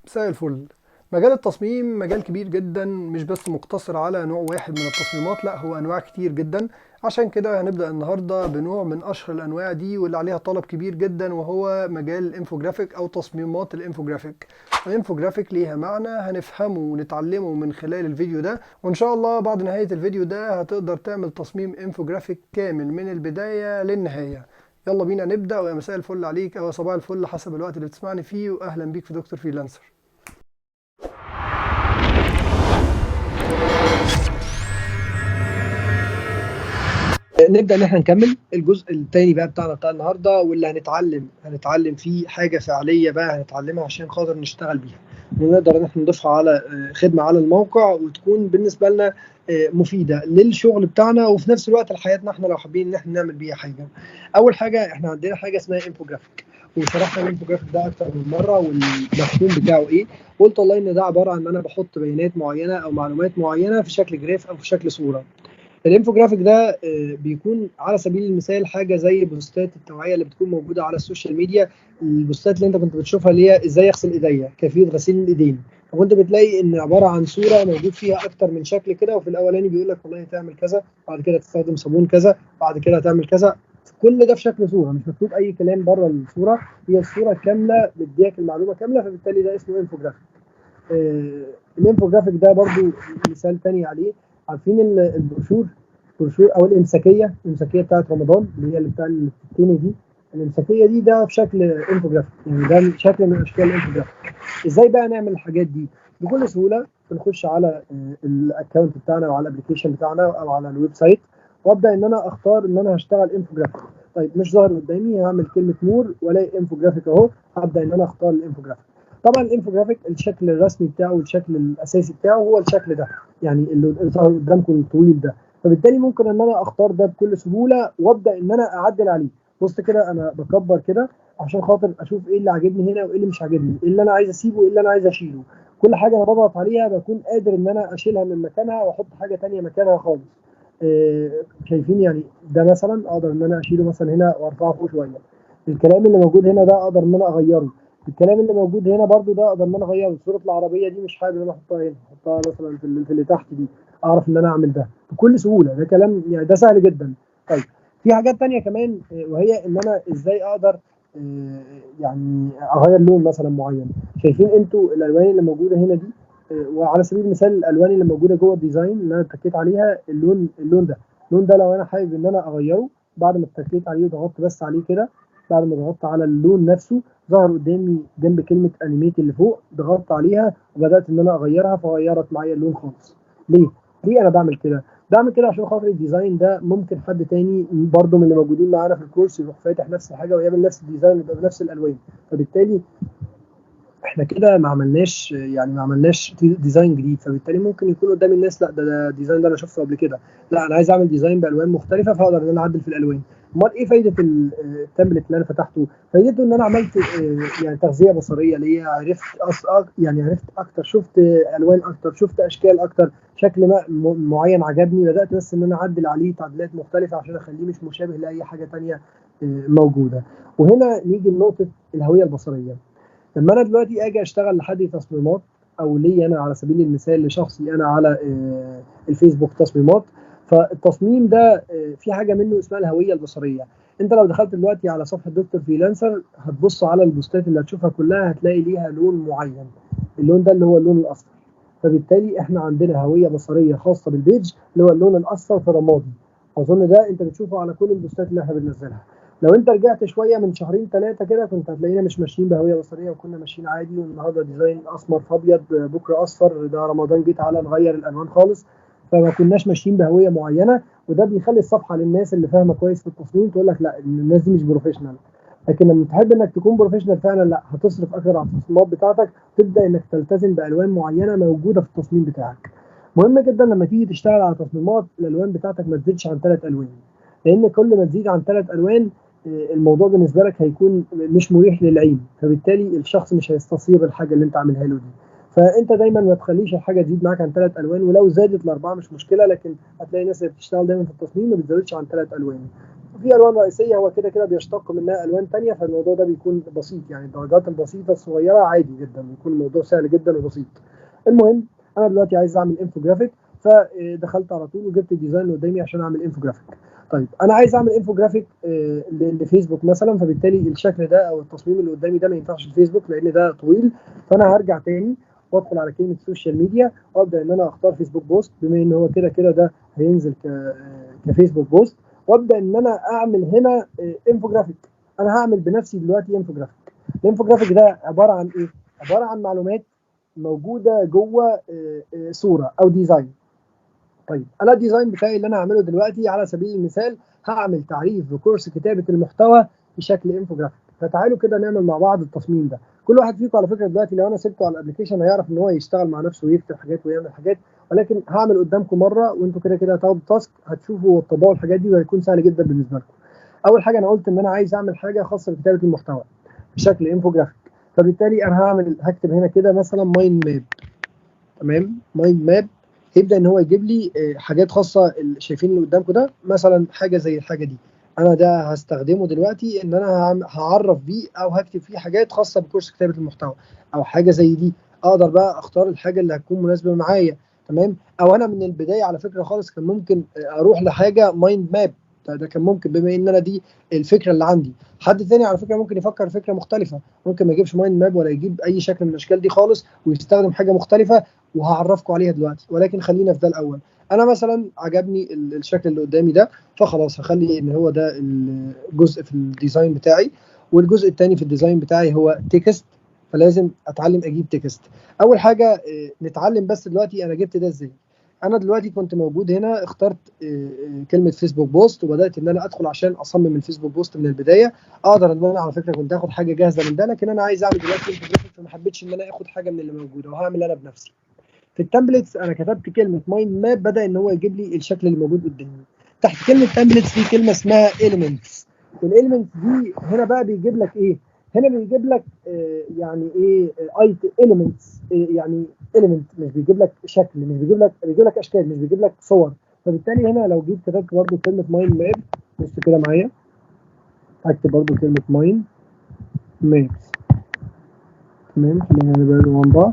مساء الفل. مجال التصميم مجال كبير جدا، مش بس مقتصر على نوع واحد من التصميمات، لا هو انواع كتير جدا. عشان كده هنبدأ النهاردة بنوع من اشهر الانواع دي واللي عليها طلب كبير جدا، وهو مجال الانفوجرافيك او تصميمات الانفوجرافيك. الانفوجرافيك ليها معنى هنفهمه ونتعلمه من خلال الفيديو ده، وان شاء الله بعد نهاية الفيديو ده هتقدر تعمل تصميم انفوجرافيك كامل من البداية للنهاية. يلا بينا نبدأ، ويا مساء الفل عليك او يا صباح الفل حسب الوقت اللي بتسمعني فيه، واهلا بيك في دكتور فريلانسر. نبدأ إن إحنا نكمل الجزء التاني بقى بتاعنا بتاع النهارده، واللي هنتعلم فيه حاجة فعلية بقى هنتعلمها عشان خاطر نشتغل بيها، ونقدر إن إحنا نضيفها على خدمة على الموقع، وتكون بالنسبة لنا مفيدة للشغل بتاعنا، وفي نفس الوقت لحياتنا إحنا لو حابين إن إحنا نعمل بيها حاجة. أول حاجة إحنا عندنا حاجة اسمها انفوجرافيك، وشرحنا الانفوجرافيك ده أكتر من مرة والمفهوم بتاعه إيه. قلت والله إن ده عبارة عن إن أنا بحط بيانات معينة أو معلومات معينة في شكل جراف أو في شكل صورة. الانفوجرافيك ده بيكون على سبيل المثال حاجه زي بوستات التوعيه اللي بتكون موجوده على السوشيال ميديا. البوستات اللي انت كنت بتشوفها اللي هي ازاي اغسل ايديا، كيفيه غسيل الايدين، فكنت بتلاقي ان عباره عن صوره موجود فيها اكتر من شكل كده، وفي الاولاني بيقول لك والله تعمل كذا، بعد كده تستخدم صابون كذا، بعد كده تعمل كذا. كل ده في شكل صوره، مش مكتوب اي كلام بره الصوره، هي الصوره كامله بتديك المعلومه كامله، فبالتالي ده اسمه انفوجرافيك. آه، الانفوجرافيك ده برضو مثال تاني عليه. عارفين البروشور، البروشور او الامساكيه بتاعت رمضان اللي هي اللي بتاع التاني دي. الامساكيه دي ده في شكل انفوجرافيك، يعني ده شكل من اشكال الانفوجرافيك. ازاي بقى نعمل الحاجات دي؟ بكل سهوله بنخش على الاكونت بتاعنا او على الابلكيشن بتاعنا او على الويب سايت، وابدا ان انا اختار ان انا هشتغل انفوجرافيك. طيب مش ظاهر قدامي، هعمل كلمه مور والاقي انفوجرافيك اهو، هبدا ان انا اختار الانفوجرافيك. طبعا الانفوجرافيك الشكل الرسمي بتاعه والشكل الاساسي بتاعه هو الشكل ده، يعني اللي ظهر قدامكم الطويل ده. فبالتالي ممكن ان انا اختار ده بكل سهوله وابدا ان انا اعدل عليه. بص كده انا بكبر كده عشان خاطر اشوف ايه اللي عاجبني هنا وايه اللي مش عاجبني، ايه اللي انا عايز اسيبه وايه اللي انا عايز اشيله. كل حاجه انا بضغط عليها بكون قادر ان انا اشيلها من مكانها واحط حاجه تانية مكانها خالص. شايفين يعني ده مثلا اقدر ان انا اشيله مثلا هنا وارفعه فوق شويه. الكلام اللي موجود هنا ده اقدر ان انا اغيره. الكلام اللي موجود هنا برضو ده اقدر ان انا اغيره. صوره العربيه دي مش حابب ان انا احطها هنا، احطها مثلا في اللي تحت دي. اعرف ان انا اعمل ده بكل سهوله، ده كلام يعني ده سهل جدا. طيب في حاجات تانية كمان، وهي ان انا ازاي اقدر يعني اغير لون مثلا معين. شايفين انتوا الالوان اللي موجوده هنا دي؟ وعلى سبيل المثال الالوان اللي موجوده جوه الديزاين اللي انا اتكيت عليها، اللون ده، اللون ده لو انا حابب ان انا اغيره، بعد ما اتكيت عليه وضغطت بس عليه كده، بعد ما ضغطت على اللون نفسه ظهر قدامي جنب كلمه انيميت اللي فوق، ضغطت عليها وبدات ان انا اغيرها فغيرت معايا اللون خالص. ليه؟ ليه انا بعمل كده؟ بعمل كده عشان خاطر الديزاين ده ممكن حد تاني برضه من اللي موجودين معانا في الكورس يروح فاتح نفس الحاجه ويعمل نفس الديزاين ويبقى بنفس الالوان. فبالتالي احنا كده ما عملناش ديزاين جديد، فبالتالي ممكن يكون قدام الناس لا ده الديزاين ده انا شفته قبل كده، لا انا عايز اعمل ديزاين بالوان مختلفه، فاقدر ان انا اعدل في الالوان. امال ايه فايده التمبلت اللي انا فتحته؟ فايدته ان انا عملت يعني تغذيه بصريه ليا، يعني عرفت اكتر، شفت الوان اكتر، شفت اشكال اكتر، شكل معين عجبني، بدات بس ان انا اعدل عليه تعديلات مختلفه عشان اخليه مش مشابه لاي حاجه تانية موجوده. وهنا نيجي لنقطه الهويه البصريه. لما انا دلوقتي اجي اشتغل لحد تصميمات، او لي انا على سبيل المثال لشخصي انا على الفيسبوك تصميمات، فالتصميم ده في حاجه منه اسمها الهويه البصريه. انت لو دخلت دلوقتي على صفحه دكتور فريلانسر هتبص على البوستات اللي هتشوفها كلها هتلاقي ليها لون معين، اللون ده اللي هو اللون الاصفر. فبالتالي احنا عندنا هويه بصريه خاصه بالبيج اللي هو اللون الاصفر في رمادي. اظن ده انت بتشوفه على كل البوستات اللي احنا بننزلها. لو انت رجعت شويه من شهرين ثلاثه كده كنت هتلاقينا مش ماشيين بهويه بصريه، وكنا ماشيين عادي، والنهارده ديزاين اسمر في ابيض، بكره اصفر، ده رمضان جه تعالى نغير الالوان خالص. فما كناش ماشيين بهويه معينه، وده بيخلي الصفحه للناس اللي فاهمه كويس في التصميم تقول لك لا الناس دي مش بروفيشنال. لكن لما تحب انك تكون بروفيشنال فعلا، لا هتصرف اكتر على التصميمات بتاعتك، تبدا انك تلتزم بالوان معينه موجوده في التصميم بتاعك. مهم جدا لما تيجي تشتغل على تصميمات الالوان بتاعتك ما تزيدش عن 3 الوان، لان كل ما تزيد عن 3 الوان الموضوع بالنسبه لك هيكون مش مريح للعين، فبالتالي الشخص مش هيستصيغ الحاجه اللي انت عاملها له دي. فانت دايما ما تخليش الحاجه تزيد معاك عن 3 الوان، ولو زادت ل4 مش مشكله، لكن هتلاقي ناس اللي بتشتغل دايما في التصميم ما بتزودش عن 3 الوان. في الوان رئيسيه هو كده كده بيشتق منها الوان ثانيه، فالموضوع ده بيكون بسيط، يعني الدرجات البسيطه الصغيره عادي جدا، بيكون الموضوع سهل جدا وبسيط. المهم انا دلوقتي عايز اعمل انفوجرافيك، فدخلت على طول وجبت الديزاين اللي قدامي عشان اعمل انفوجرافيك. طيب انا عايز اعمل انفوجرافيك لفيسبوك مثلا، فبالتالي الشكل ده او التصميم اللي قدامي ده ما ينفعش الفيسبوك لان ده طويل، فانا هرجع تاني وادخل على كلمه سوشيال ميديا وابدا ان انا اختار فيسبوك بوست، بما ان هو كده كده ده هينزل كفيسبوك بوست، وابدا ان انا اعمل هنا انفوجرافيك. انا هعمل بنفسي دلوقتي انفوجرافيك. الانفوجرافيك ده عباره عن ايه؟ عباره عن معلومات موجوده جوه صوره او ديزاين. طيب انا الديزاين بتاعي اللي انا هعمله دلوقتي على سبيل المثال هعمل تعريف بكورس كتابه المحتوى بشكل انفوجرافيك. فتعالوا كده نعمل مع بعض التصميم ده. كل واحد فيكم على فكره دلوقتي لو انا سبته على الابلكيشن هيعرف ان هو يشتغل مع نفسه ويكتب حاجات ويعمل حاجات، ولكن هعمل قدامكم مره وانتوا كده كده هتاخدوا تاسك هتشوفوا وتطبقوا الحاجات دي وهيكون سهل جدا بالنسبه لكم. اول حاجه انا قلت ان انا عايز اعمل حاجه خاصه بكتابه المحتوى بشكل انفوجرافيك، فبالتالي انا هكتب هنا كده مثلا مايند ماب. تمام، مايند ماب هيبدا ان هو يجيب لي حاجات خاصه شايفين اللي قدامكم ده، مثلا حاجه زي الحاجه دي انا ده هستخدمه دلوقتي ان انا هعرف بيه او هكتب فيه حاجات خاصه بكورس كتابه المحتوى، او حاجه زي دي اقدر بقى اختار الحاجه اللي هتكون مناسبه معايا. تمام، او انا من البدايه على فكره خالص كان ممكن اروح لحاجه مايند ماب، ده كان ممكن بما ان انا دي الفكره اللي عندي. حد تاني على فكره ممكن يفكر فكره مختلفه، ممكن ما يجيبش مايند ماب ولا يجيب اي شكل من الاشكال دي خالص ويستخدم حاجه مختلفه وهعرفكم عليها دلوقتي، ولكن خلينا في ده الاول. انا مثلا عجبني الشكل اللي قدامي ده، فخلاص هخلي ان هو ده الجزء في الديزاين بتاعي، والجزء الثاني في الديزاين بتاعي هو تكست، فلازم اتعلم اجيب تكست. اول حاجه نتعلم بس دلوقتي انا جبت ده ازاي. انا دلوقتي كنت موجود هنا اخترت كلمه فيسبوك بوست وبدات ان انا ادخل عشان اصمم الفيسبوك بوست من البدايه. اقدر ان انا على فكره كنت اخد حاجه جاهزه من ده، لكن انا عايز اعمل دلوقتي انفوجرافيك فما حبيتش ان انا اخد حاجه من اللي موجوده وهعمل انا بنفسي. في التمبلتس انا كتبت كلمه مايند ماب، بدا ان هو يجيب لي الشكل اللي موجود قدامي. تحت كلمه تمبلتس في كلمه اسمها اليمنتس. الاليمنتس دي هنا بقى بيجيب لك ايه؟ هنا بيجيب لك يعني ايه اليمنتس، يعني اليمنت مش بيجيب لك شكل، مش بيجيب لك اشكال، مش بيجيب لك صور. فبالتالي هنا لو جيت كتبت برده كلمه مايند ماب، بص كده معايا هكتب برده كلمه مايند مابس. تمام، خلينا نبعد عن بعض.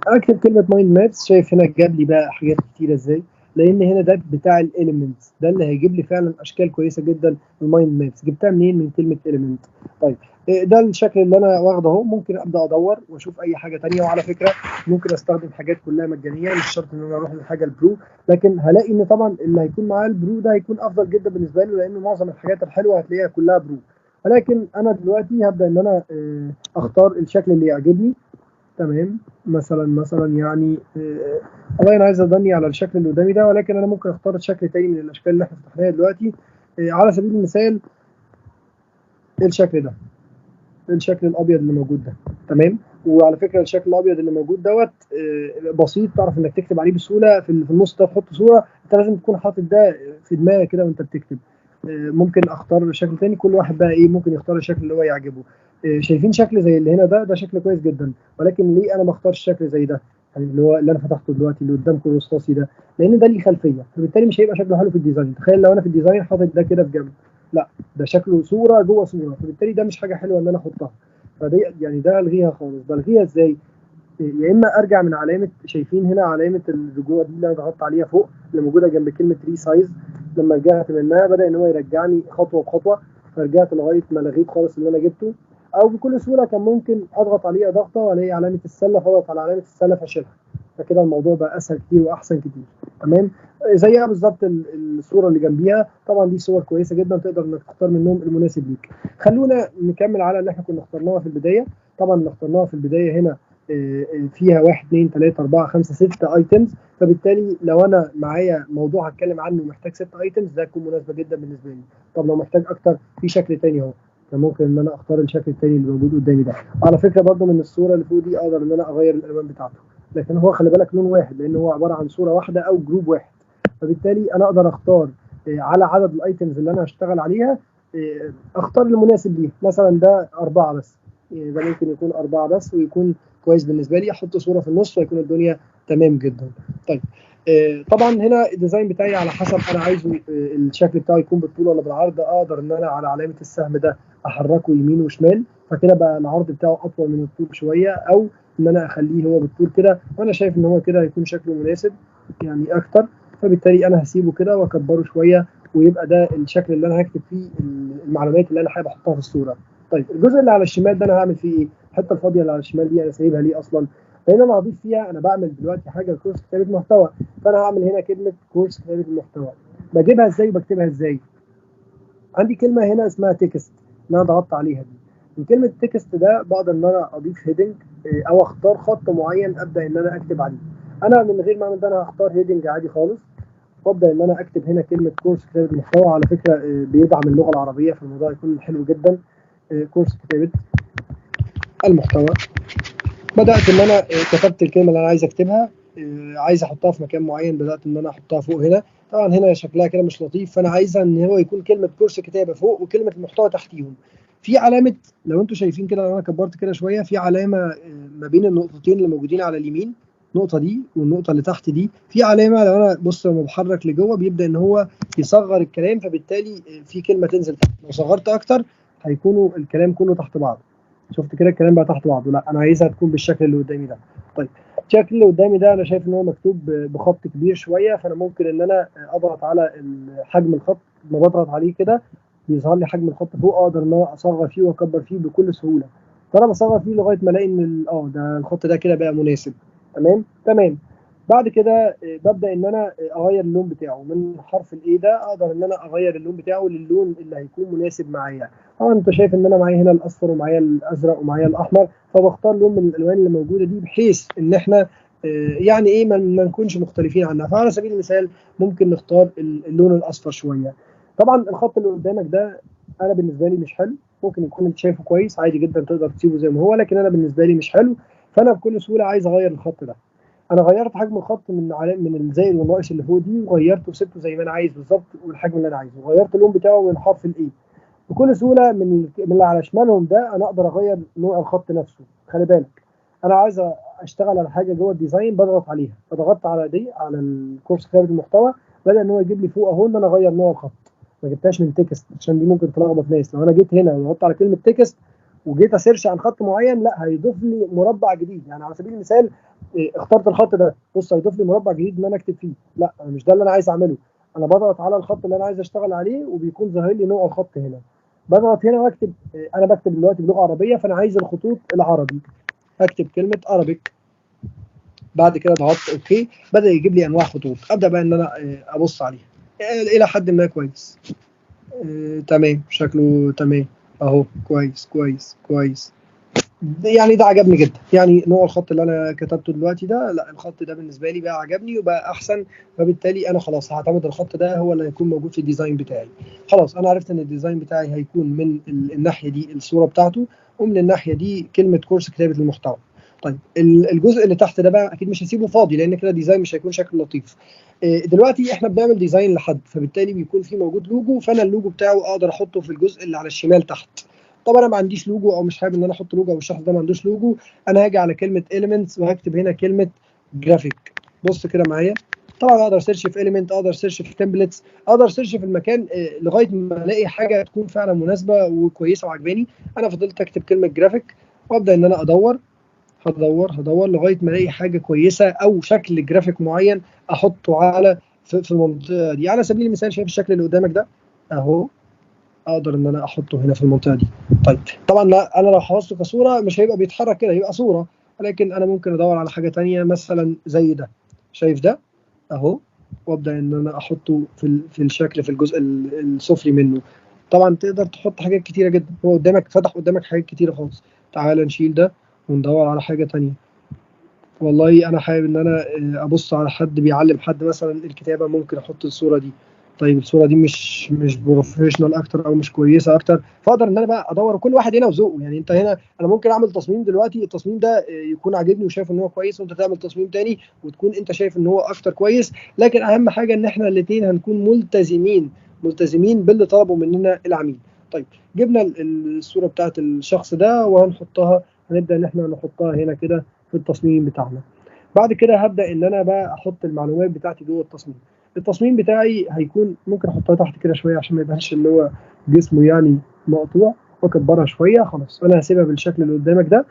اكتب كلمه مايند مابس، شايف هنا جاب لي بقى حاجات كتيره ازاي، لان هنا ده بتاع الاليمنتس، ده اللي هيجيب لي فعلا اشكال كويسه جدا. المايند مابس جبتها منين؟ من كلمه اليمنت. طيب ده الشكل اللي انا واخده اهو. ممكن ابدا ادور واشوف اي حاجه ثانيه، وعلى فكره ممكن استخدم حاجات كلها مجانيه، مش شرط ان انا اروح للحاجه البرو، لكن هلاقي ان طبعا اللي هيكون معاه البرو ده هيكون افضل جدا بالنسبه له، لان معظم الحاجات الحلوه هتلاقيها كلها برو. ولكن انا دلوقتي هبدا ان انا اختار الشكل اللي يعجبني. تمام، مثلا يعني والله انا عايز اضني على الشكل اللي قدامي ده، ولكن انا ممكن اختار شكل تاني من الاشكال اللي احنا فتحناها دلوقتي. على سبيل المثال الشكل ده، الشكل الابيض اللي موجود ده. تمام، وعلى فكره الشكل الابيض اللي موجود دوت بسيط، تعرف انك تكتب عليه بسهوله. في النص ده تحط صوره، انت لازم تكون حاطط ده في دماغك كده وانت بتكتب. ممكن اختار شكل تاني، كل واحد بقى ايه ممكن يختار الشكل اللي هو يعجبه. شايفين شكل زي اللي هنا ده شكل كويس جدا، ولكن ليه انا ما اختارش شكل زي ده، يعني اللي هو اللي انا فتحته دلوقتي اللي قدامكم الرصاصي ده؟ لان ده ليه خلفيه، فبالتالي مش هيبقى شكله حلو في الديزاين. تخيل لو انا في الديزاين حاطط ده كده في جنب، لا ده شكله صوره جوه صوره، فبالتالي ده مش حاجه حلوه ان انا احطها. فدي يعني ده الغيها خالص. بلغيها ازاي؟ يا اما ارجع من علامه، شايفين هنا علامه الرجوع دي اللي انا ضغطت عليها فوق اللي موجوده جنب كلمه ريسايز، لما رجعت منها بدا ان هو يرجعني خطوه بخطوه، فرجعت لغايه ما لغيت خالص اللي انا جبته. او بكل سهوله كان ممكن اضغط عليها ضغطه والاقي علامه السله فاضغط على علامه السله فاشيلها، فكده الموضوع بقى اسهل كتير واحسن كتير. تمام، زيها بالظبط الصوره اللي جنبيها، طبعا دي صور كويسه جدا تقدر انك تختار منهم المناسب ليك. خلونا نكمل على اللي احنا كنا اخترناها في البدايه. طبعا اللي اخترناها في البدايه هنا فيها 1 2 3 4 5 6 ايتمز، فبالتالي لو انا معايا موضوع هتكلم عنه محتاج 6 ايتمز ده تكون مناسبه جدا بالنسبه لي. طب لو محتاج اكتر في شكل تاني اهو، فممكن ان انا اختار الشكل التاني اللي موجود قدامي ده. على فكره برده من الصوره اللي فوق دي اقدر ان انا اغير الالوان بتاعته، لكن هو خلي بالك لون واحد لان هو عباره عن صوره واحده او جروب واحد، فبالتالي انا اقدر اختار على عدد الايتمز اللي انا هشتغل عليها اختار المناسب ليه. مثلا ده 4 بس، ده ممكن يكون 4 بس ويكون كويس بالنسبه لي، احط صوره في النص ويكون الدنيا تمام جدا. طيب طبعا هنا الديزاين بتاعي على حسب انا عايزه الشكل بتاعه يكون بالطول ولا بالعرض. اقدر ان انا على علامه السهم ده احركه يمين وشمال، فكده بقى العرض بتاعه اطول من الطول شويه، او ان انا اخليه هو بالطول كده، وانا شايف ان هو كده هيكون شكله مناسب يعني اكتر. فبالتالي انا هسيبه كده واكبره شويه، ويبقى ده الشكل اللي انا هكتب فيه المعلومات اللي انا حابب احطها في الصوره. طيب الجزء اللي على الشمال ده انا هعمل فيه ايه؟ الحته الفاضيه اللي على الشمال دي انا سايبها ليه اصلا؟ لان انا هضيف فيها، انا بعمل دلوقتي حاجه كورس كتابه محتوى، فانا هعمل هنا كلمه كورس كتابه المحتوى. بجيبها ازاي وبكتبها ازاي؟ عندي كلمه هنا اسمها تكست اللي انا ضغطت عليها دي. من كلمه تكست ده بقدر ان انا اضيف هيدنج او اختار خط معين ابدا ان انا اكتب عليه. انا من غير ما اعمل ده انا هختار هيدنج عادي خالص، وابدا ان انا اكتب هنا كلمه كورس كتابه المحتوى. على فكره بيدعم اللغه العربيه، فالموضوع يكون حلو جدا. كورس كتابه المحتوى. بدات ان انا كتبت الكلمه اللي انا عايز اكتبها، عايز احطها في مكان معين، بدات ان انا احطها فوق هنا. طبعا هنا شكلها كده مش لطيف، فانا عايزه ان هو يكون كلمه كورس كتابه فوق وكلمه المحتوى تحتيهم. في علامه، لو انتم شايفين كده، لو انا كبرت كده شويه، في علامه ما بين النقطتين اللي موجودين على اليمين، النقطه دي والنقطه اللي تحت دي، في علامه. لو انا بص لما بحرك لجوه بيبدا ان هو يصغر الكلام، فبالتالي في كلمه تنزل تحت. لو صغرت اكتر هيكونوا الكلام كله تحت بعض. شفت كده الكلام بقى تحت بعضه؟ لا، انا عايزها تكون بالشكل اللي قدامي ده. طيب الشكل اللي قدامي ده انا شايف ان هو مكتوب بخط كبير شويه، فانا ممكن ان انا اضغط على حجم الخط. لما بضغط عليه كده بيظهر لي حجم الخط فوق، اقدر ان انا اصغر فيه واكبر فيه بكل سهوله. فانا بصغر فيه لغايه ما الاقي ان ده الخط ده كده بقى مناسب. تمام تمام. بعد كده ببدا ان انا اغير اللون بتاعه من حرف الاي ده. اقدر ان انا اغير اللون بتاعه للون اللي هيكون مناسب معايا. طبعا انت شايف ان انا معايا هنا الاصفر ومعايا الازرق ومعايا الاحمر، فبختار لون من الالوان اللي موجوده دي بحيث ان احنا يعني ايه ما نكونش مختلفين عنها. فعلى سبيل المثال ممكن نختار اللون الاصفر شويه. طبعا الخط اللي قدامك ده انا بالنسبه لي مش حلو. ممكن يكون انت شايفه كويس عادي جدا، تقدر تسيبه زي ما هو، لكن انا بالنسبه لي مش حلو. فانا بكل سهوله عايز اغير الخط ده. انا غيرت حجم الخط من الزائد والناقص اللي فوق دي، وغيرته وسبته زي ما انا عايز بالظبط والحجم اللي انا عايزه. وغيرت اللون بتاعه من حرف الاي. بكل سهوله من اللي على شمالهم ده انا اقدر اغير نوع الخط نفسه. خلي بالك، انا عايز اشتغل على حاجه جوه الديزاين بضغط عليها، فضغطت على دي على الكورس كتابه المحتوى، بدا ان هو يجيب لي فوق اهو ان انا اغير نوع الخط. ما جبتهاش من تكست عشان دي ممكن تلخبط ناس. لو انا جيت هنا وضغطت على كلمه تكست وجيت اسيرش عن خط معين، لا هيضيف لي مربع جديد. يعني على سبيل المثال اخترت الخط ده، بص هيضيف لي مربع جديد ان انا اكتب فيه. لا مش ده اللي انا عايز اعمله. انا بضغط على الخط اللي انا عايز اشتغل عليه وبيكون ظاهر لي نوع الخط هنا. بضغط هنا واكتب. انا بكتب دلوقتي بلغه عربيه، فانا عايز الخطوط العربي. اكتب كلمه ارابيك. بعد كده ضغطت اوكي، بدا يجيب لي انواع خطوط. ابدا بقى ان انا ابص عليها الى حد ما كويس. تمام، شكله تمام اهو. كويس كويس كويس. يعني ده عجبني جدا. يعني نوع الخط اللي انا كتبته دلوقتي ده، لا الخط ده بالنسبه لي بقى عجبني وبقى احسن. فبالتالي انا خلاص هعتمد الخط ده هو اللي هيكون موجود في الديزاين بتاعي. خلاص انا عرفت ان الديزاين بتاعي هيكون من الناحيه دي الصوره بتاعته، ومن الناحيه دي كلمه كورس كتابه المحتوى. طيب الجزء اللي تحت ده بقى اكيد مش هسيبه فاضي، لان كده ديزاين مش هيكون شكل لطيف. دلوقتي احنا بنعمل ديزاين لحد، فبالتالي بيكون في موجود لوجو، فانا اللوجو بتاعه اقدر احطه في الجزء اللي على الشمال تحت. طب انا ما عنديش لوجو او مش حابب ان انا احط لوجو او الشخص ده ما عندوش لوجو، انا هاجي على كلمه elements وهكتب هنا كلمه جرافيك. بص كده معايا. طبعا اقدر سيرش في element، اقدر سيرش في templates، اقدر سيرش في المكان لغايه ما الاقي حاجه تكون فعلا مناسبه وكويسه وعجباني. انا فضلت اكتب كلمه جرافيك وابدا ان انا هدور لغايه ما الاقي حاجه كويسه او شكل جرافيك معين احطه على في المنطقه دي. على سبيل المثال شايف الشكل اللي قدامك ده اهو، اقدر ان انا احطه هنا في المنطقه دي. طيب طبعا لا، انا لو حفظته كصوره مش هيبقى بيتحرك كده، هيبقى صوره. ولكن انا ممكن ادور على حاجه تانية مثلا زي ده. شايف ده اهو، وابدا ان انا احطه في الشكل في الجزء السفلي منه. طبعا تقدر تحط حاجات كتيره جدا. هو قدامك فتح قدامك حاجات كتيره خالص. تعال نشيل ده وندور على حاجه تانية. والله انا حابب ان انا ابص على حد بيعلم حد مثلا الكتابه، ممكن احط الصوره دي. طيب الصوره دي مش بروفيشنال اكتر او مش كويسه اكتر، فاقدر ان انا بقى ادور. كل واحد هنا وذوقه. يعني انت هنا انا ممكن اعمل تصميم دلوقتي، التصميم ده يكون عاجبني وشايف ان هو كويس، وانت تعمل تصميم تاني وتكون انت شايف ان هو اكتر كويس. لكن اهم حاجه ان احنا الاثنين هنكون ملتزمين باللي طلبه مننا العميل. طيب جبنا الصوره بتاعت الشخص ده وهنحطها. هنبدا ان احنا نحطها هنا كده في التصميم بتاعنا. بعد كده هبدا ان انا بقى احط المعلومات بتاعتي جوه التصميم. التصميم بتاعي هيكون ممكن احطها تحت كده شويه عشان ما يبانش ان هو جسمه يعني مقطوع، واكبرها شويه. خلاص انا هسيبها بالشكل اللي قدامك ده.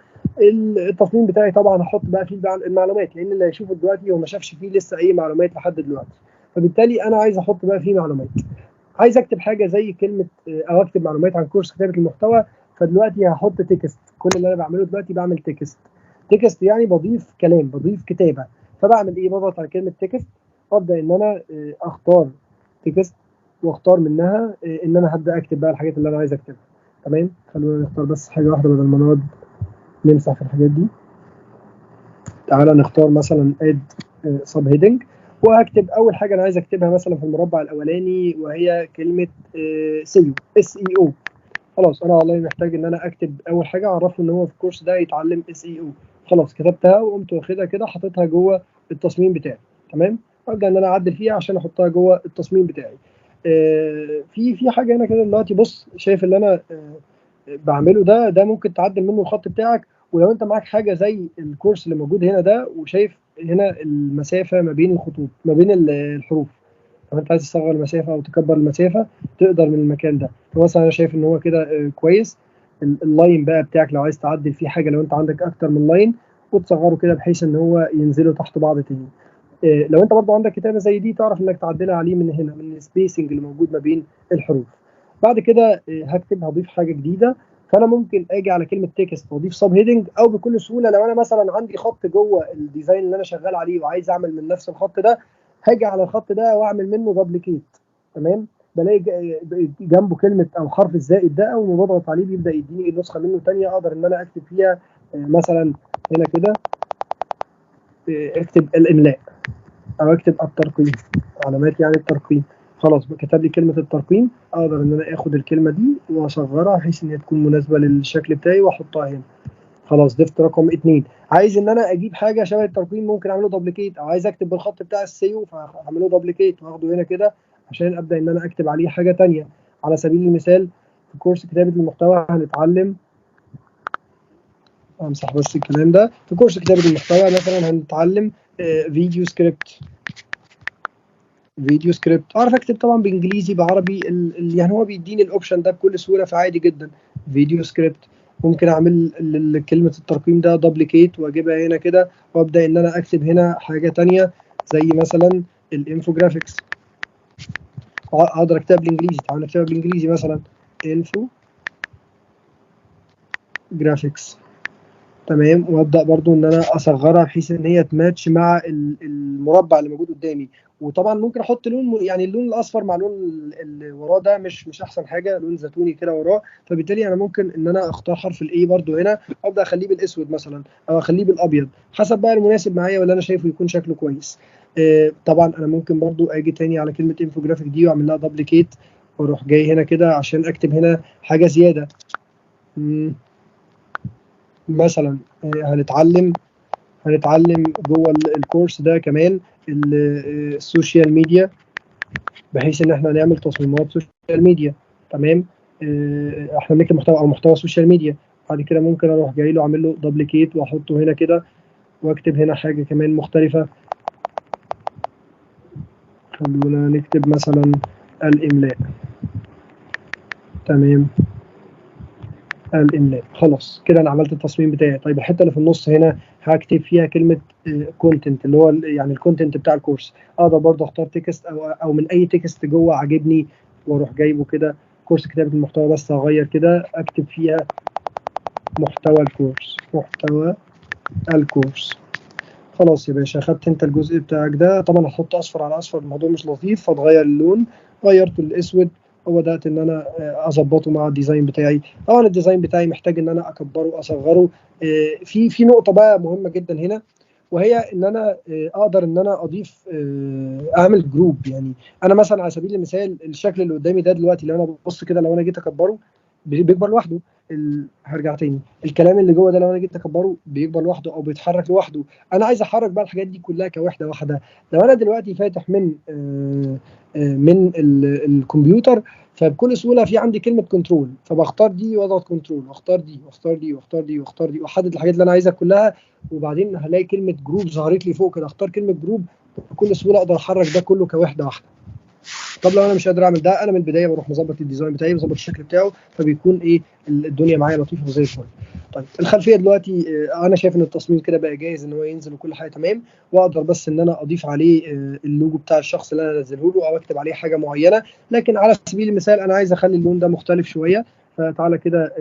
التصميم بتاعي طبعا هحط بقى فيه بقى المعلومات، لان اللي هيشوفه دلوقتي هو ما شافش فيه لسه اي معلومات لحد دلوقتي، فبالتالي انا عايز احط بقى فيه معلومات. عايز اكتب حاجه زي كلمه او اكتب معلومات عن كورس كتابه المحتوى، فدلوقتي هحط تكست. كل اللي انا بعمله دلوقتي بعمل تكست. تكست يعني بضيف كلام، بضيف كتابه. فبعمل ايه؟ بضغط على كلمه تكست، وابدا ان انا اختار تكست، واختار منها ان انا هبدا اكتب بقى الحاجات اللي انا عايز اكتبها. تمام. خلونا نختار بس حاجه واحده بدل ما نقعد نمسح في الحاجات دي. تعالى نختار مثلا اد سب هيدنج، وهكتب اول حاجه انا عايز اكتبها مثلا في المربع الاولاني، وهي كلمه سيو اس اي او. خلاص انا والله محتاج ان انا اكتب اول حاجه اعرفه ان هو في الكورس ده يتعلم اس اي او. خلاص كتبتها وقمت واخدها كده حاططها جوه التصميم بتاعي. تمام. ابدا ان انا اعدل فيها عشان احطها جوه التصميم بتاعي. في حاجه هنا كده دلوقتي، بص شايف اللي انا بعمله ده ممكن تعدل منه الخط بتاعك. ولو انت معاك حاجه زي الكورس اللي موجود هنا ده، وشايف هنا المسافه ما بين الخطوط ما بين الحروف، لو انت عايز تصغر المسافه او تكبر المسافه تقدر من المكان ده. فمثلا انا شايف ان هو كده كويس. اللاين بقى بتاعك لو عايز تعدل فيه حاجه، لو انت عندك اكتر من لاين، وتصغره كده بحيث ان هو ينزلوا تحت بعض تاني. لو انت برضو عندك كتابه زي دي تعرف انك تعدلها عليه من هنا، من السبيسنج اللي موجود ما بين الحروف. بعد كده هكتب هضيف حاجه جديده. فانا ممكن اجي على كلمه تكست واضيف سب هيدنج، او بكل سهوله لو انا مثلا عندي خط جوه الديزاين اللي انا شغال عليه وعايز اعمل من نفس الخط ده، هاجي على الخط ده واعمل منه دبليكيت. تمام. بلاقي جنبه كلمه او حرف الزائد ده، اول ما بضغط عليه بيبدا يديني نسخه منه ثانيه اقدر ان انا اكتب فيها مثلا هنا كده اكتب الاملاء، او اكتب الترقيم، علامات يعني الترقيم. خلاص كتب لي كلمه الترقيم، اقدر ان انا اخد الكلمه دي واصغرها بحيث ان هي تكون مناسبه للشكل بتاعي واحطها هنا. خلاص ضفت رقم 2. عايز ان انا اجيب حاجه شبه الترقيم ممكن اعمله دبليكيت، او عايز اكتب بالخط بتاع السيو فاعمله دبليكيت واخده هنا كده عشان ابدا ان انا اكتب عليه حاجه ثانيه. على سبيل المثال في كورس كتابه المحتوى هنتعلم، امسح بس الكلام ده. في كورس كتابه المحتوى مثلا هنتعلم فيديو سكريبت. فيديو سكريبت اعرف اكتب طبعا بانجليزي بعربي، يعني هو بيديني الاوبشن ده بكل سهوله، فعادي جدا. فيديو سكريبت ممكن اعمل كلمه الترقيم ده دبليكيت واجيبها هنا كده، وابدا ان انا اكتب هنا حاجه ثانيه زي مثلا الانفوجرافيكس. اقدر اكتبها بالانجليزي. تعالوا نكتبها بالانجليزي مثلا انفو جرافيكس. تمام. وابدا برضو ان انا اصغرها بحيث ان هي تماتش مع المربع اللي موجود قدامي. وطبعا ممكن احط لون، يعني اللون الاصفر مع اللون اللي وراه ده مش احسن حاجه، لون زيتوني كده وراه. فبالتالي انا ممكن ان انا اختار حرف الاي برضو هنا، ابدا اخليه بالاسود مثلا او اخليه بالابيض حسب بقى المناسب معايا واللي انا شايفه يكون شكله كويس. طبعا انا ممكن برضو اجي تاني على كلمه انفوجرافيك دي واعمل لها دبليكيت، واروح جاي هنا كده عشان اكتب هنا حاجه زياده. مثلا هنتعلم جوه الكورس ده كمان السوشيال ميديا، بحيث ان احنا نعمل تصميمات سوشيال ميديا. تمام. احنا بنكتب محتوى او محتوى سوشيال ميديا. بعد كده ممكن اروح جاي له اعمل له دبليكيت واحطه هنا كده، واكتب هنا حاجه كمان مختلفه. خلونا نكتب مثلا الاملاء. تمام. الاملاء. خلاص كده انا عملت التصميم بتاعي. طيب الحته اللي في النص هنا هكتب فيها كلمه كونتنت، اللي هو يعني الكونتنت بتاع الكورس. اقدر برضه اختار تكست او من اي تكست جوه عاجبني واروح جايبه كده. كورس كتابه المحتوى، بس هغير كده اكتب فيها محتوى الكورس. محتوى الكورس. خلاص يا باشا خدت انت الجزء بتاعك ده. طبعا هحط اصفر على اصفر، الموضوع مش لطيف، فتغير اللون. غيرته الاسود، وبدات ان انا اظبطه مع الديزاين بتاعي. طبعا الديزاين بتاعي محتاج ان انا اكبره اصغره. في نقطه بقى مهمه جدا هنا، وهي ان انا اقدر ان انا اضيف اعمل جروب. يعني انا مثلا على سبيل المثال الشكل اللي قدامي ده دلوقتي لو انا ببص كده، لو انا جيت اكبره بيكبر لوحده. هرجع تاني، الكلام اللي جوه ده لو انا جيت اكبره بيكبر لوحده او بيتحرك لوحده. انا عايز احرك بقى الحاجات دي كلها كوحده واحده. لو انا دلوقتي فاتح من الكمبيوتر، فبكل سهوله في عندي كلمه كنترول، فبختار دي واضغط كنترول واختار دي واختار دي واختار دي واختار دي واحدد الحاجات اللي انا عايزها كلها، وبعدين هلاقي كلمه جروب ظهرت لي فوق كده، اختار كلمه جروب بكل سهوله اقدر احرك ده كله كوحده واحده. طب لو انا مش قادر اعمل ده، انا من البدايه بروح مظبط الديزاين بتاعي، مظبط الشكل بتاعه، فبيكون ايه الدنيا معايا لطيفه وزي الفل. طيب الخلفيه دلوقتي انا شايف ان التصميم كده بقى جاهز ان هو ينزل وكل حاجه تمام، واقدر بس ان انا اضيف عليه اللوجو بتاع الشخص اللي انا انزله له او اكتب عليه حاجه معينه. لكن على سبيل المثال انا عايز اخلي اللون ده مختلف شويه، فتعالى كده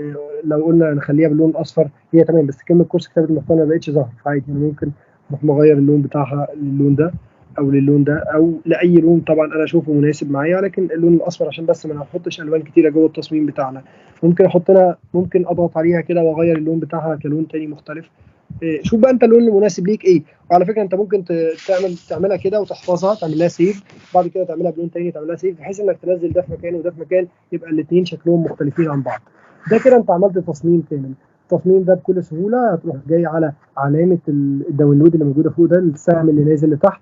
لو قلنا نخليها باللون الاصفر هي تمام، بس كلمه كورس كتابه المحتوى ما بقتش ظاهره، فعادي انا ممكن اروح مغير اللون بتاعها للون ده او للون ده او لاي لون طبعا انا اشوفه مناسب معايا. لكن اللون الاصفر عشان بس ما نحطش الوان كتيره جوه التصميم بتاعنا، ممكن احط لها، ممكن اضغط عليها كده واغير اللون بتاعها كلون تاني مختلف. شوف بقى انت اللون المناسب ليك ايه. وعلى فكره انت ممكن تعملها كده وتحفظها، تعمل لها سيف، بعد كده تعملها بلون تاني تعمل لها سيف، بحيث انك تنزل ده في مكان وده في مكان، يبقى الاثنين شكلهم مختلفين عن بعض. ده كده انت عملت تصميم كامل. التصميم ده بكل سهوله هتروح جاي على علامه الداونلود اللي موجوده فوق ده، السهم اللي نازل لتحت،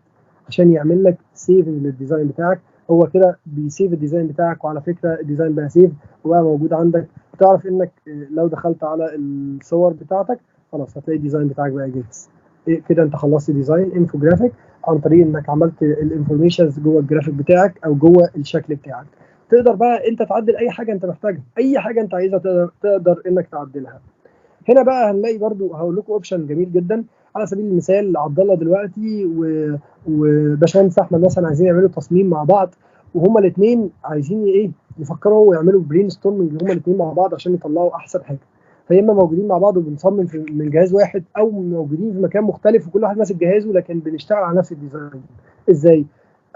عشان يعمل لك سيفنج للديزاين بتاعك. هو كده بيسيف الديزاين بتاعك، وعلى فكره الديزاين بقى سيف وبقى موجود عندك. تعرف انك لو دخلت على الصور بتاعتك خلاص هتلاقي الديزاين بتاعك بقى جاهز. كده انت خلصت ديزاين انفوجرافيك عن طريق انك عملت الانفورميشنز جوه الجرافيك بتاعك او جوه الشكل بتاعك. تقدر بقى انت تعدل اي حاجه انت محتاجها، اي حاجه انت عايزها تقدر انك تعدلها. هنا بقى هنلاقي برضو هقول لكم اوبشن جميل جدا. على سبيل المثال عبد الله دلوقتي وباشمهندس احمد مثلا عايزين يعملوا تصميم مع بعض، وهما الاثنين عايزين ايه يفكروا ويعملوا برين ستورمنج هما الاثنين مع بعض عشان يطلعوا احسن حاجه. فيا اما موجودين مع بعض وبنصمم من جهاز واحد، او موجودين في مكان مختلف وكل واحد ماسك جهازه لكن بنشتغل على نفس الديزاين. ازاي؟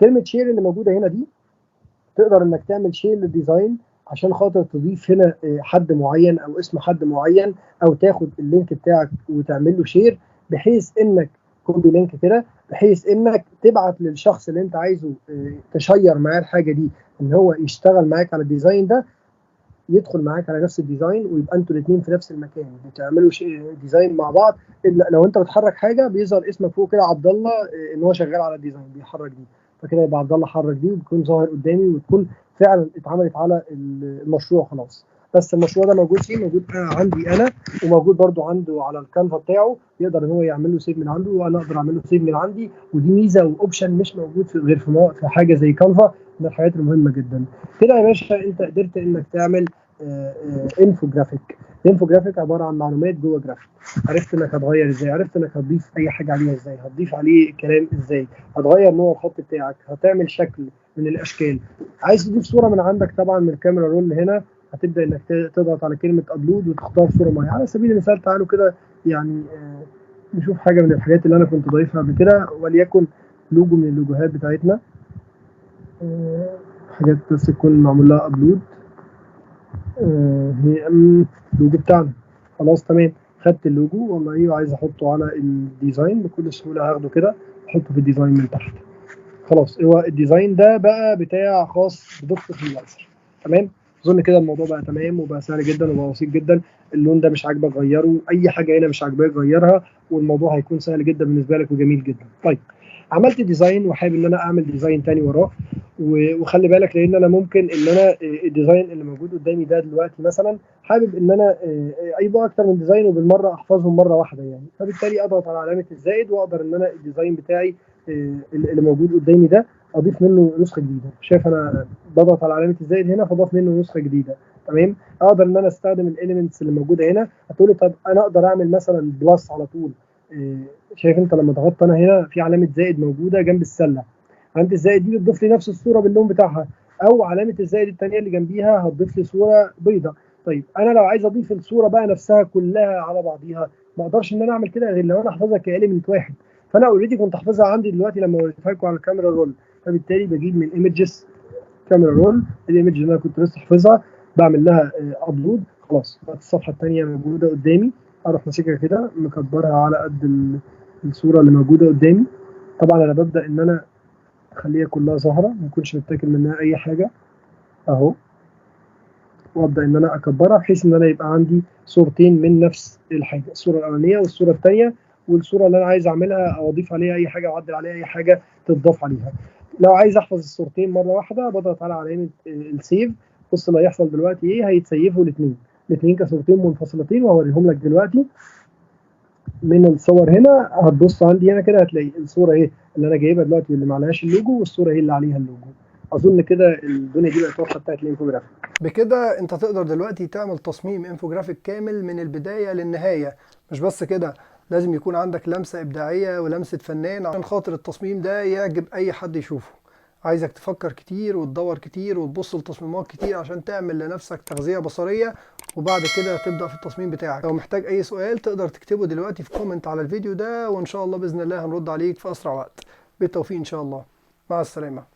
كلمه شير اللي موجوده هنا دي، تقدر انك تعمل شير للديزاين عشان خاطر تضيف هنا حد معين او اسم حد معين، او تاخد اللينك بتاعك وتعمل له شير، بحيث انك كوبي لينك كده، بحيث انك تبعت للشخص اللي انت عايزه تشير معاه الحاجه دي ان هو يشتغل معاك على الديزاين ده، يدخل معاك على نفس الديزاين، ويبقى انتوا الاثنين في نفس المكان بتعملوا ديزاين مع بعض. لو انت بتحرك حاجه بيظهر اسمك فوق كده عبد الله ان هو شغال على الديزاين بيحرك دي، فكده يبقى عبد الله حرك دي وبيكون ظاهر قدامي، وتكون فعلا اتعملت على المشروع خلاص. بس المشروع ده موجود فين؟ موجود عندي انا، وموجود برده عنده على الكانفا بتاعه، يقدر ان هو يعمل له سيف من عنده وانا اقدر اعمل له سيف من عندي. ودي ميزه واوبشن مش موجود غير في حاجه زي كانفا، من الحاجات المهمه جدا. كده يا باشا انت قدرت انك تعمل انفوجرافيك. الانفوجرافيك عباره عن معلومات جوه جرافيك، عرفت انك هتغير ازاي، عرفت انك هتضيف اي حاجه عليها ازاي، هتضيف عليه كلام ازاي، هتغير نوع الخط بتاعك، هتعمل شكل من الاشكال. عايز تضيف صوره من عندك طبعا من الكاميرا رول هنا، هتبدا انك تضغط على كلمه ابلود وتختار صوره معينه. على سبيل المثال تعالوا كده يعني نشوف حاجه من الحاجات اللي انا كنت ضايفها قبل كده، وليكن لوجو من اللوجوهات بتاعتنا، حاجات بس تكون معمول لها ابلود. هي اللوجو بتاعنا خلاص تمام. خدت اللوجو والله ايه وعايز احطه على الديزاين، بكل سهوله هاخده كده احطه في الديزاين من تحت. خلاص هو الديزاين ده بقى بتاع خاص بدكتور فريلانسر. تمام. اظن كده الموضوع بقى تمام وبقى سهل جدا وبقى بسيط جدا. اللون ده مش عاجبك غيره، اي حاجه هنا مش عاجباك غيرها، والموضوع هيكون سهل جدا بالنسبه لك وجميل جدا. طيب عملت ديزاين وحابب ان انا اعمل ديزاين تاني وراه، وخلي بالك لان انا ممكن ان انا الديزاين اللي موجود قدامي ده دلوقتي مثلا حابب ان انا يبقى اكتر من ديزاين وبالمره احفظهم مره واحده يعني، فبالتالي اضغط على علامه الزائد واقدر ان انا الديزاين بتاعي اللي موجود قدامي ده اضيف منه نسخه جديده. شايف انا بضغط على علامه الزائد هنا فضاف منه نسخه جديده. تمام. اقدر ان انا استخدم الاليمنتس اللي موجوده هنا. هتقول لي طب انا اقدر اعمل مثلا بلس على طول. شايف انت لما ضغطت انا هنا في علامه زائد موجوده جنب السله، علامه الزائد دي بتضيف لي نفس الصوره باللون بتاعها، او علامه الزائد الثانيه اللي جنبيها هتضيف لي صوره بيضاء. طيب انا لو عايز اضيف الصوره بقى نفسها كلها على بعضيها ما اقدرش ان انا اعمل كده غير لو انا احفظها كاليمنت واحد، فانا اوريدي كنت حافظها عندي دلوقتي لما وريتها لكم على الكاميرا رول. فبالتالي بجيب من ايمجز كاميرا رول الايمج اللي انا كنت لسه حافظها، بعمل لها ابلود. خلاص بقت الصفحه الثانيه موجوده قدامي، اروح ماسكها كده مكبرها على قد الصوره اللي موجوده قدامي. طبعا انا ببدا ان انا اخليها كلها ظاهره ما يكونش متاكل منها اي حاجه اهو، وابدا ان انا اكبرها بحيث ان انا يبقى عندي صورتين من نفس الحاجه، الصوره الاولانيه والصوره الثانيه، والصوره اللي انا عايز اعملها او اضيف عليها اي حاجه او اعدل عليها اي حاجه تضاف عليها. لو عايز احفظ الصورتين مره واحده بضغط على علامه السيف بص اللي هيحصل دلوقتي ايه، هيتسيفوا الاثنين كصورتين منفصلتين، وهوريهم لك دلوقتي من الصور. هنا هتبص عندي هنا كده هتلاقي الصوره ايه اللي انا جايبها دلوقتي اللي ما عليهاش اللوجو، والصوره ايه اللي عليها اللوجو. اظن كده الدنيا دي بقت واضحه بتاعت الانفوجرافيك. بكده انت تقدر دلوقتي تعمل تصميم انفوجرافيك كامل من البدايه للنهايه. مش بس كده، لازم يكون عندك لمسه ابداعيه ولمسه فنان عشان خاطر التصميم ده يعجب اي حد يشوفه. عايزك تفكر كتير وتدور كتير وتبص لتصميمات كتير عشان تعمل لنفسك تغذية بصرية، وبعد كده تبدأ في التصميم بتاعك. لو محتاج أي سؤال تقدر تكتبه دلوقتي في كومنت على الفيديو ده، وإن شاء الله بإذن الله هنرد عليك في أسرع وقت. بالتوفيق إن شاء الله. مع السلامة.